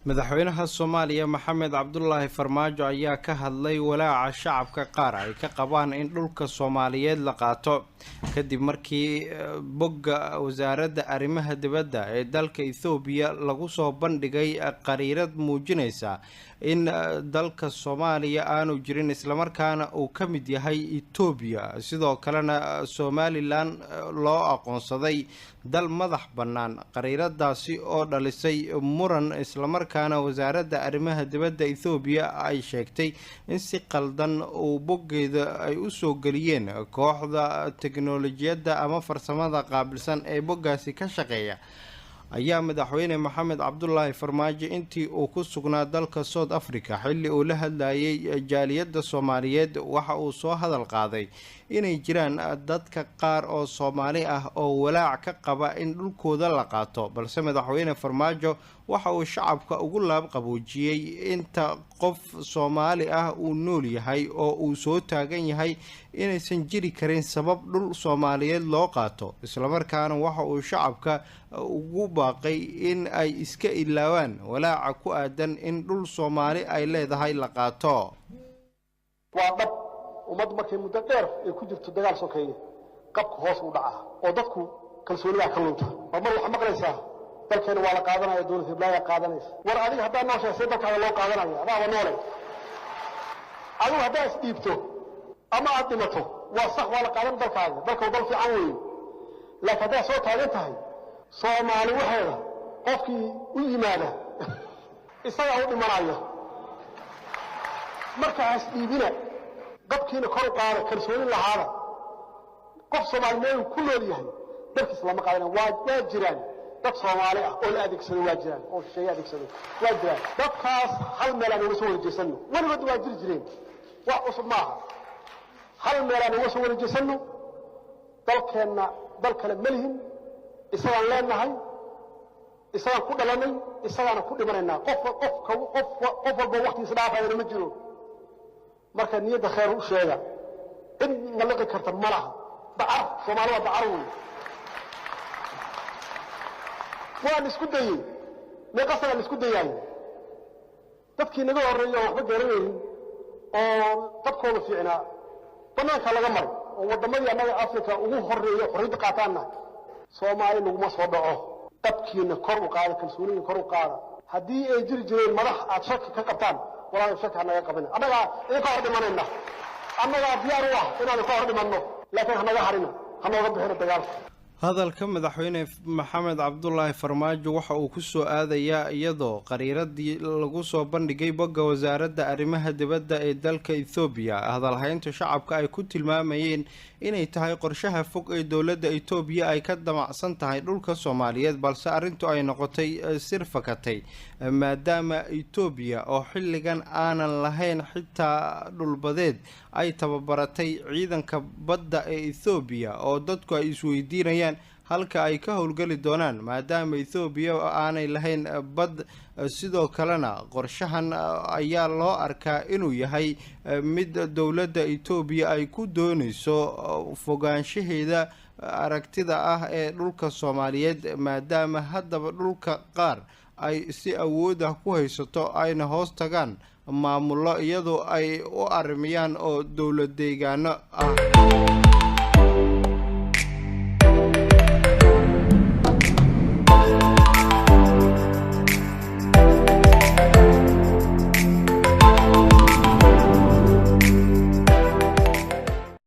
madaxweynaha Soomaaliya Maxamed Cabdullaahi Farmaajo ayaa ka hadlay walaaca shacabka qaar ay ka qabaan in dhulka Soomaaliyeed la qaato kadib markii bogga wasaaradda arrimaha dibadda ee dalka Itoobiya lagu soo bandhigay qariirad muujinaysa in dalka Soomaaliya aanu jirin isla markaana uu ka mid yahay Itoobiya sidoo kalena Somaliland loo aqoonsaday dal madax bannaan qariiradaasi oo dhalisay muran isla markaana wasaaradda arrimaha dibadda Itoobiya ay sheegtay in si qaldan uu boggeeda ay u soo galiyeen kooxda teknolojiyadda ama farsamada qaabilsan ee boggaasi ka shaqeeya ayaa madaxweyne Maxamed Cabdullaahi Farmaajo intii uu ku sugnaa dalka South Africa xilli uu la hadlayay jaaliyadda Soomaaliyeed waxa uu soo hadal qaaday inay jiraan dadka qaar oo Soomaali ah oo walaac ka qaba in dhulkooda la qaato balse madaxweyne Farmaajo waxa uu shacabka ugu laab qaboojiyay inta qof Soomaali ah uu nool yahay oo uu soo taagan yahay inaysan jiri karin sabab dhul Soomaaliyeed loo qaato isla markaana waxa uu shacabka ugu baaqay in ay iska ilaawaan walaaca ku aadan in dhul Soomaali ay leedahay la qaato umad markay muddo dheer ay ku jirto dagaal sokeeye qabka hoos u dhaca oo dadku kalsoonida ka lunta mar waxa maqlaysaa dalkeena waa la qaadanaya dawladda Hiblaya qaadanaysa war adiga hadaa noo sheegay dalkaaga loo qaadanaya adaa noolay adigu hadaa isdiibto ama aad dhimato waa sax waa la qaadan dalkaaga dalka dal fiican weey laakiin hadaa soo taagan tahay Soomaali waxeeda qofkii u yimaada isaga u dhimanaya markaas diibina qabkiina kor u qaada kalsooni lahaada qof Soomaaliyeed ku nool yahay dalkiisa lama qaadan waa jiraan dad Soomaali ah oo la adeegsado waa jiraan oo shay adeegsado waa jiraan dadkaas hal meel aan uga soo wareejisano waliba waa jireen wax cusub maaha hal meel aan uga soo wareejisano dalkeena dal kale malihin isagaan leenahay isagaan ku dhalanay isagaan ku dhimanayna qof walba waqtigiisa dhaafayna ma jiro marka niyada khayr u sheega in malaqi karta malaha bacar Soomaaliya bacar waan isku dayay meeqasana isku dayay dadkii naga horeeyay waxba garanayeen oo dadkooda fiicnaa banaanka laga maray oo wadamada anaga Afrika ugu horeeyay xorriyad qaataana Soomaali laguma soo dhaco dadkiina kor u qaada kalsoonida kor u qaada hadii ay jireen madax aad shaki ka qabtaan walaal shaki anaga qabana anaga in ka hor dhimanayna anaga diyaar u ah inaan ka hor dhimanno laakiin hanaga harina hanaga bixina dagaalka hadalka madaxweyne Maxamed Cabdullaahi Farmaajo waxa uu ku soo aadayaa iyadoo qariiradii lagu soo bandhigay bogga wasaaradda arrimaha dibadda ee dalka Itoobiya hadalhaynta shacabka ay ku tilmaamayeen inay tahay qorshaha fog ee dawladda Itoobiya ay ka damacsan tahay dhulka Soomaaliyeed balse arintu ay noqotay sir fakatay maadaama Itoobiya oo xilligan aanan lahayn xitaa dhulbadeed ay tababaratay ciidanka badda ee Itoobiya oo dadku ay isweydiinayaan halka ay ka howlgali doonaan maadaama Itoobiya aanay lahayn bad sidoo kalena qorshahan ayaa loo arkaa inuu yahay mid dawladda Itoobiya ay ku doonayso fogaanshaheeda aragtida ah ee dhulka Soomaaliyeed maadaama haddaba dhulka qaar ay si awood ah ku haysato ayna hoos tagaan maamulo iyadoo ay u arrimiyaan oo dawlad deegaano ah